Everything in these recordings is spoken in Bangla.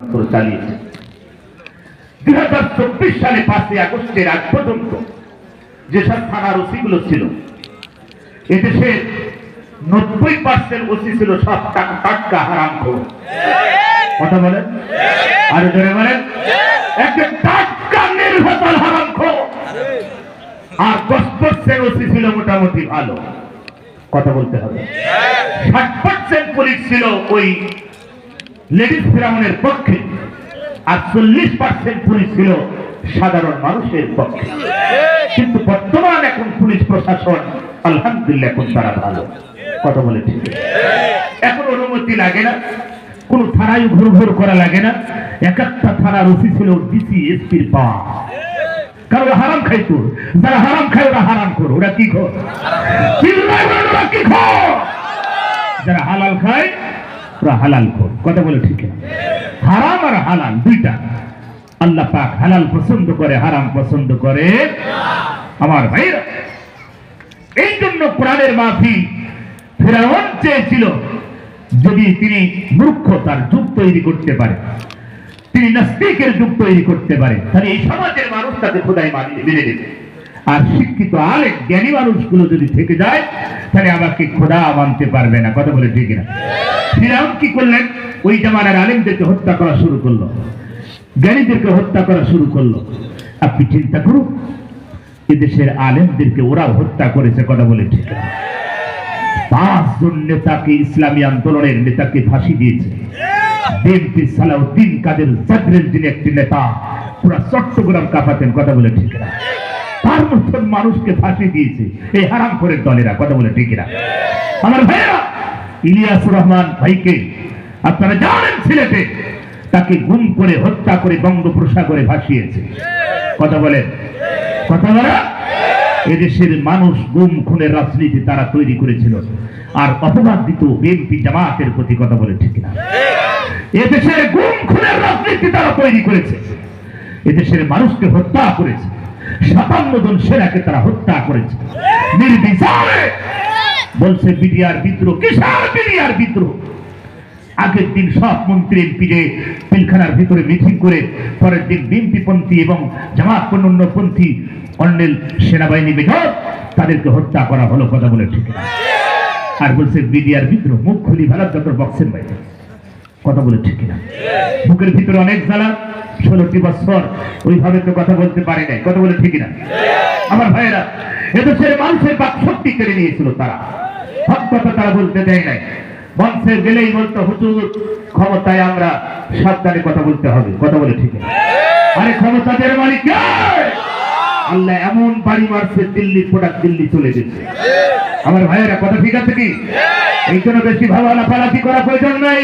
ষড়যন্ত্র চালিয়েছে। 2024 সালে 5 আগস্টের আগ পর্যন্ত যেসব থানার ওসিগুলো ছিল, এদেশের 90% ওসি ছিল সব টাটকা হারামখোর। কথা বলেন, আরো জোরে বলেন। একটা টাটকা নির্ভেজাল হারামখোর। আর 10% ওসি ছিল মোটামুটি ভালো। কথা বলতে হবে। 60% পুলিশ ছিল ওই লেডিস ফিরাউনের পক্ষে, আর 40% পুলিশ ছিল সাধারণ মানুষের পক্ষে। কিন্তু বর্তমান এখন পুলিশ প্রশাসন আলহামদুলিল্লাহ এখন তারা ভালো। কথা বলে ঠিক। এখন অনুমতি লাগে না, কোন থানায় ঘুর ঘুর করা লাগে না। এক একটা থানার ওসি ছিল ডিসি এসপির পাওয়া। কারণ হারাম খাইতো, যারা হারাম খায় ওরা হারাম খোর। ওরা কি খোর? ওরা কি খোর? যারা হালাল খায় ওরা হালাল খোর। কথা বলে ঠিক না? হারাম আর হালাল দুইটা। আল্লাহ পাক হালাল পছন্দ করে, হারাম পছন্দ করে। আমার ভাইরা, এই জন্য কোরআনের মাহফিল ফিরাউন চেয়েছিল যদি তিনি মূর্খতার যুগ তৈরি করতে পারে, তিনি নাস্তিকের যুগ তৈরি করতে পারে, তাহলে এই সমাজের মানুষ তাকে খোদাই মেনে নেবে। আর শিক্ষিত আলেম জ্ঞানী মানুষগুলো যদি থেকে যায়, তাহলে আমাকে খোদা মানতে পারবে না। কথা বলে ঠিক না? ফিরাউন কি করলেন? ওই জামানার আলেমদেরকে হত্যা করা শুরু করলো, জ্ঞানীদেরকে হত্যা করা শুরু করলো। আপনি চিন্তা করুন, এদেশের আলেমদেরকে ওরাও হত্যা করেছে। কথা বলে ঠিক না? 5 জন নেতাকে, ইসলামী আন্দোলনের নেতাকে ফাঁসি দিয়েছে। বিএনপি সালাউদ্দিন কাদের জাগরের যিনি একটি নেতা, পুরা চট্টগ্রাম কাঁপাতেন। কথা বলে ঠিক না? তার মতন মানুষকে ফাঁসি দিয়েছে এই হারামখোরের দলেরা। কথা বলে ঠিক না? আমার ভাইরা, ইলিয়াসুর রহমান ভাইকে আপনারা জানেন, সিলেটে তাকে গুম করে হত্যা করে বঙ্গোপসাগরে ভাসিয়েছে। কথা বলেন, কথা বলে। এদেশের মানুষ গুম খুনের রাজনীতি তারা তৈরি করেছিল, আর অপবাদ দিত বিএনপি জামাতের প্রতি। কথা বলে ঠিক না? এদেশের গুম খুনের রাজনীতি তারা তৈরি করেছে, এদেশের মানুষকে হত্যা করেছে। 57 জন সেনাকে তারা হত্যা করেছে নির্বিচারে। বলছে বিডিআর বিদ্রোহ। কিসের বিডিআর বিদ্রোহ? আগের দিন সব মন্ত্রী এমপি যে পিলখানার ভিতরে মিটিং করে, পরের দিন বিএনপি পন্থী এবং জামাত পন্থী কর্নেল সেনাবাহিনী মেজর তাদেরকে হত্যা করা হলো। কথা বলে ঠিক না? আর বলছে বিডিআর বিদ্রোহ। মুখ খুলি ভারত যত বক্সের বাইরে। কথা বলে ঠিক না? বুকের ভিতরে অনেক জ্বালা, 16টি বছর ওইভাবে তো কথা বলতে পারে নাই। কথা বলে ঠিক না? আমার ভাইয়েরা, এদেশের মানুষের বাক শক্তি কেড়ে নিয়েছিল তারা। হক কথা তারা বলতে দেয় নাই। মঞ্চে গেলেই বলতো হুজুর ক্ষমতায় আমরা, সাবধানে কথা বলতে হবে। কথা বলে ঠিক না? আরে ক্ষমতাদের মালিক কে? আল্লাহ এমন বাড়ি মারছে, দিল্লির প্রোডাক্ট দিল্লি চলে গেছে। আমার ভাইয়েরা, কথা ঠিক আছে কি? এই জন্য বেশি ভাবা লাফালাফি করা প্রয়োজন নাই।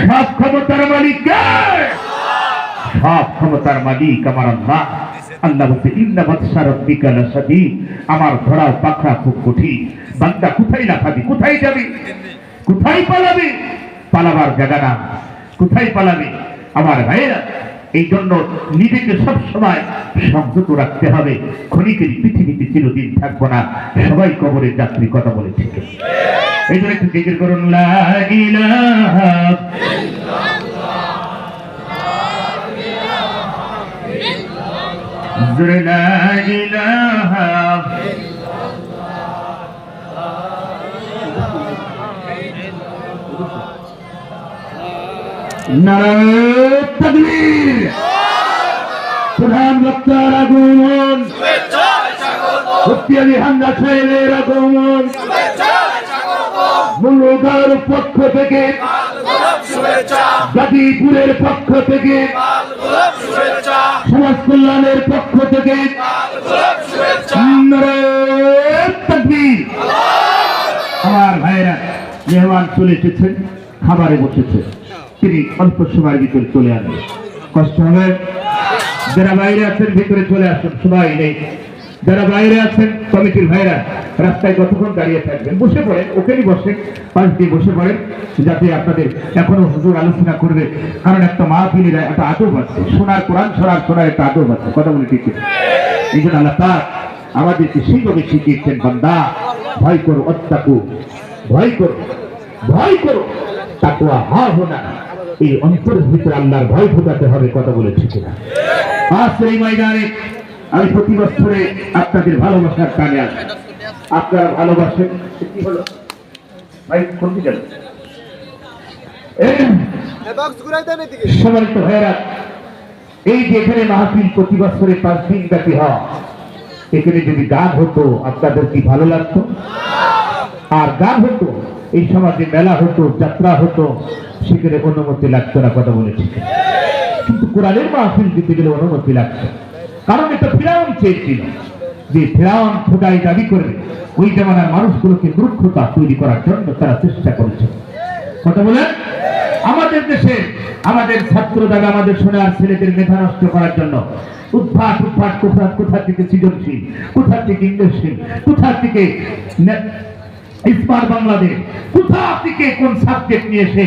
সব ক্ষমতার মালিক কে? সব ক্ষমতার মালিক আমার আল্লাহ। আল্লাহ বলতে ইন্না বাতশা রাব্বিকা লাশাদীদ। আমার ধরা পাকড়া খুব কঠিন। বান্দা কোথায় লাফাবি? কোথায় যাবি? কোথায় পালাবি? পালাবার জায়গা না। কোথায় পালাবি? আমার ভাইয়েরা, এই জন্য নিজেকে সব সময় সংযত রাখতে হবে। ক্ষণিকের পৃথিবীতে চিরদিন থাকবো না, সবাই কবরের যাত্রী। কথা বলে ঠিক। এই জন্য একটু জিকির করুন, লা ইলাহা ইল্লাল্লাহ, লা ইলাহা নারায়ে তাকবীর। প্রধান বক্তার আগমন, মুফতি হামজা সাহেবের আগমন, মুলুগার পক্ষ থেকে, গাজীপুরের পক্ষ থেকে, সমাজ কল্যাণের পক্ষ থেকে নারায়ে তাকবীর। আমার ভাইয়েরা, মেহমান চলে এসেছেন, খাবারে বসেছে, তিনি অল্প সময়ের ভিতরে চলে আসবেন। কষ্ট হবে। যারা বাইরে আছেন ভিতরে চলে আসুন, সবাই নেই। যারা বাইরে আছেন কমিটির ভাইরা রাস্তায় কতক্ষণ দাঁড়িয়ে থাকবেন? বসে পড়েন, ওখানেই বসে, পাশ দিয়ে বসে পড়েন, যাতে আপনাদের এখনো হুজুর আলোচনা করবে। কারণ একটা মাহফিলের একটা আদব আছে, শোনার কোরআন শোনার একটা আদব আছে। কথা বলে ঠিক। এই জন্য আল্লাহ পাক আমাদেরকে সেইভাবে শিখিয়েছেন, বান্দা ভয় করো, অত্তাকু, ভয় করো, ভয় করো, তাকওয়া হা হোনা। এই অন্তরের ভিতরে আল্লাহর ভয় ঢোকাতে হবে, কথা বলে ঠিক না? আজ এই ময়দানে আমি প্রতি বছরে আপনাদের ভালোবাসার টানে আসি, আপনারা ভালোবাসেন। কি হলো ভাই, কোন দিকে গেল? সম্মানিত ভাইয়েরা, এই যে এখানে মাহফিল প্রতি বছরে 5 দিন ব্যাপী হয়, এখানে যদি গান হতো আপনাদের কি ভালো লাগতো? আর গান হতো, এই সমাজে মেলা হতো, যাত্রা হতো, সেখানে অনুমতি লাগতো না, কথা বলেছি। কিন্তু কোরআনের মাহফিল দিতে গেলে অনুমতি লাগতো, কারণ এটা ফিরাউন চেয়েছিল যে ফিরাউন খোদাই দাবি করবে, ওই জামানার মানুষগুলোকে মূর্খতা তৈরি করার জন্য তারা চেষ্টা করেছে, কথা বলেন। আমাদের দেশে আমাদের ছাত্র দাদা, আমাদের সোনার ছেলেদের মেধা নষ্ট করার জন্য উদ্ভাট কোথা থেকে সৃজনশীল, কোথা থেকে ইংলিশশীল, কোথা থেকে স্মার্ট বাংলাদেশ, কোথা থেকে কোন সাবজেক্ট নিয়ে এসে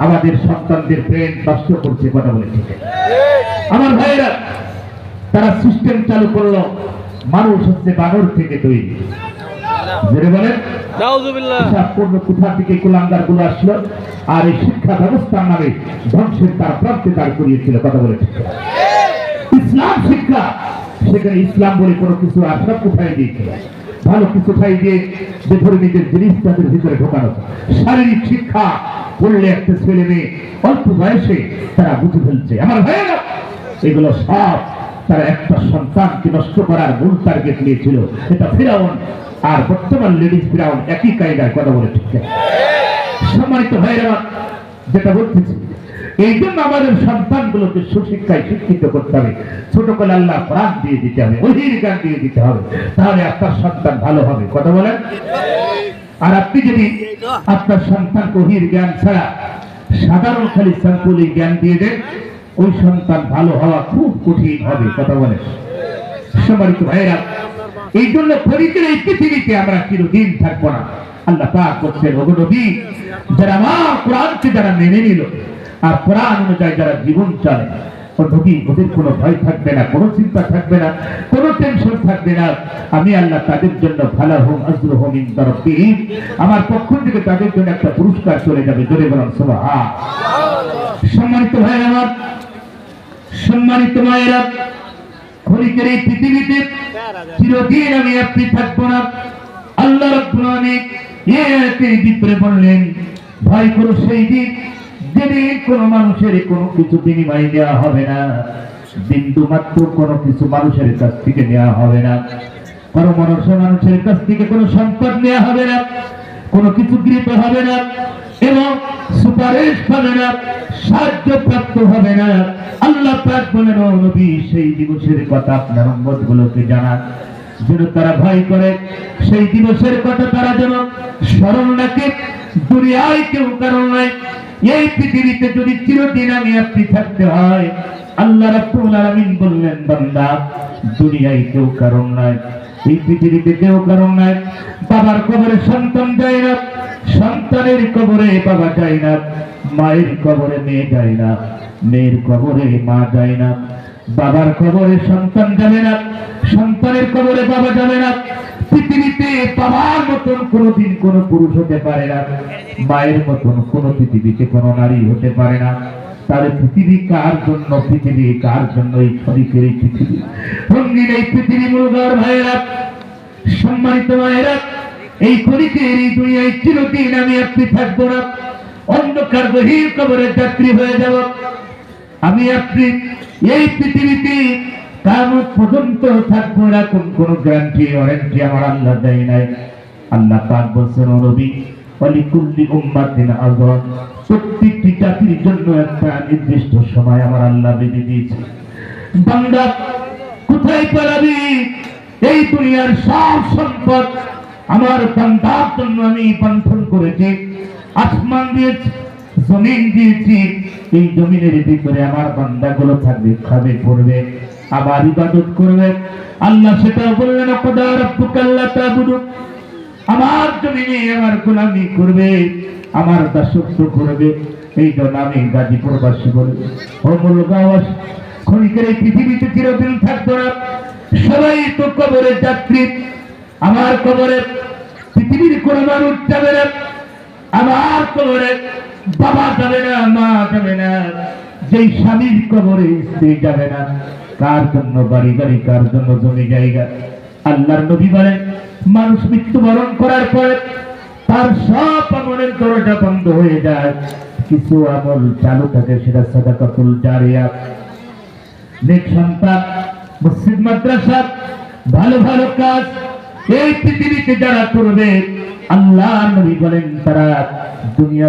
আমাদের সন্তানদের ব্রেন নষ্ট করছে, কথা বলে ঠিক। আমার ভাইয়েরা, তারা সিস্টেম চালু করলো, মানুষ হচ্ছে বানর থেকে তৈরি, বলেন কোথা থেকে কুলাঙ্গার গুলো আসলো, আর এই শিক্ষা ব্যবস্থার নামে ধ্বংসের তার প্রান্তে দাঁড় করিয়েছিল, কথা বলে ঠিক। ইসলাম শিক্ষা, সেখানে ইসলাম বলে কোনো কিছু আর সব কোথায় দিয়েছিল, ভালো কিছু খাই দিয়ে বেধর্মীদের জিনিস তাদের ভিতরে ঢোকানো। শারীরিক শিক্ষা পড়লে একটা ছেলে মেয়ে অল্প বয়সে তারা বুঝে ফেলছে। আমার ভাইয়েরা, এগুলো সব তারা একটা সন্তানকে নষ্ট করার মূল টার্গেট নিয়েছিল। এটা ফিরাউন আর বর্তমান লেডিস ফিরাউন একই কায়দায়, কথা বলে ঠিক। সম্মানিত ভাইয়েরা, যেটা বলতেছি, এই জন্য আমাদের সন্তানগুলোকে সুশিক্ষায় শিক্ষিত করতে হবে। ছোটবেলা আল্লাহ প্রাণ দিয়ে দিতে হবে, ওহির জ্ঞান দিয়ে দিতে হবে, তাহলে আপনার সন্তান ভালো হবে, কথা বলেন। আর আপনি যদি আপনার সন্তানকে ওহির জ্ঞান ছাড়া সাধারণ খালি স্যাম্পলি জ্ঞান দিয়ে দেন, ওই সন্তান ভালো হওয়া খুব কঠিন হবে, কথা বলেন। সম্মানিত ভাইয়েরা, এই জন্য পরিচয় এই পৃথিবীতে আমরা চিরদিন থাকবো না। আল্লাহ পাক বলছেন, ওগো নবী, যারা আমার কোরআনকে যারা মেনে নিল আর কোরআন অনুযায়ী যারা জীবন চলে, ওদের কোনো ভয় থাকবে না, কোনো চিন্তা থাকবে না, কোনো টেনশন থাকবে না। আমি আল্লাহ তাদের জন্য ভালাহুম আজরুহুম ইনদা রাব্বিহিম, আমার পক্ষ থেকে তাদের জন্য একটা পুরস্কার চলে যাবে, জোরে বলুন সুবহান। সম্মানিত ভাইরা আমার, সম্মানিত মায়েরা, খলিকের এই পৃথিবীতে চিরদিন আমি আপনি থাকবো না। আল্লাহ রাব্বুল আলামিন এর ভিতরে বললেন, ভয় করো সেই দিন যেদিন কোন মানুষের কোনো কিছু বিনিময় দেওয়া হবে না, বিন্দু মাত্র কোনো কিছু মানুষের কাছ থেকে নেওয়া হবে না, কোনো মানুষের কাছ থেকে কোনো সম্পদ নেওয়া হবে না, কোনো কিছু গৃহীত হবে না, এবং সুপারিশ পাবে না, সাহায্য প্রাপ্ত হবে না। আল্লাহ পাক বলেন, ও নবী, সেই দিবসের কথা আপনার উম্মতগুলোকে জানান, যেন তারা ভয় করে। সেই দিবসের কথা তারা যেন স্মরণ রাখে। দুনিয়ায় কেউ কারণ নাই, এই পৃথিবীতে যদি চিরদিন আমি আপনি থাকতে হয়, আল্লাহ রাব্বুল আলামিন বললেন, বান্দা, দুনিয়ায় কেউ কারণ নাই, এই পৃথিবীতে কেউ কারণ নাই। বাবার কবরে সন্তান যায় না, সন্তানের কবরে বাবা যায় না, মায়ের কবরে মেয়ে যায় না, মেয়ের কবরে মা যায় না, বাবার কবরে সন্তান যাবে না, সন্তানের কবরে বাবা যাবে না। পৃথিবীতে বাবার মতন কোনদিন কোন পুরুষ হতে পারে না, মায়ের মতন কোন পৃথিবীতে কোন নারী হতে পারে না। তাহলে পৃথিবী কার জন্য? পৃথিবী কার জন্য? এই খলিকের এই পৃথিবী, রঙিন এই পৃথিবী। মুলগার ভাইয়েরা, সম্মানিত ভাইয়েরা, এই খলিকের এই দুনিয়ায় চিরদিন আমি আপনি থাকবো না, অন্ধকার গভীর কবরের যাত্রী হয়ে যাব। আমি আপনি এই পৃথিবীতে কিয়ামত পর্যন্ত থাকবো, এরকম কোন গ্যারান্টি ওয়ারেন্টি আমার আল্লাহ দেয় নাই। আল্লাহ পাক বলছেন, ও নবী, ওয়ালিকুল্লি উম্মাতিন আযান, প্রত্যেকটি জাতির জন্য একটা নির্দিষ্ট সময় আমার আল্লাহ বেঁধে দিয়েছে। বান্দা, কোথায় পালাবি? এই দুনিয়ার সব সম্পদ আমার বান্দার জন্য আমি বন্ধন করেছি। আসমান দিয়েছি, জমিন দিয়েছি, এই জমিনের ভিতরে আমার বান্দাগুলো থাকবে, খাবে, পড়বে, আবার ইবাদত করবে। আল্লাহ সেটাও বললেন, ওয়াকাদা রাব্বুকা আল্লা তা'বুদু, আমার জমিনে আমার গোলামি করবে, আমার দাসত্ব করবে। এই জন্য আমি গাজীপুরবাসী বলি, ও মুলগাঁওবাসী, খনিকের এই পৃথিবীতে চিরদিন থাকবো না, সবাই তো কবরের যাত্রী। আমার কবরে পৃথিবীর কোন মানুষ যাবে না, আমার কবরে বাবা যাবে না, মা যাবে না, যেই স্বামীর কবরে স্ত্রী যাবে না, কার জন্য বাড়ি গাড়ি, কার জন্য জমি জায়গা। আল্লাহর নবী বলেন মানুষ মৃত্যুবরণ করার পরে তার সব আমলের দরজা বন্ধ হয়ে যায়, কিছু আমল চালু থাকে, সেটা সাদাকাতুল জারিয়া, নেক সন্তান, মসজিদ মাদ্রাসা, ভালো ভালো কাজ এই পৃথিবীতে যারা করবে, আল্লাহর নবী বলেন তারা দুনিয়া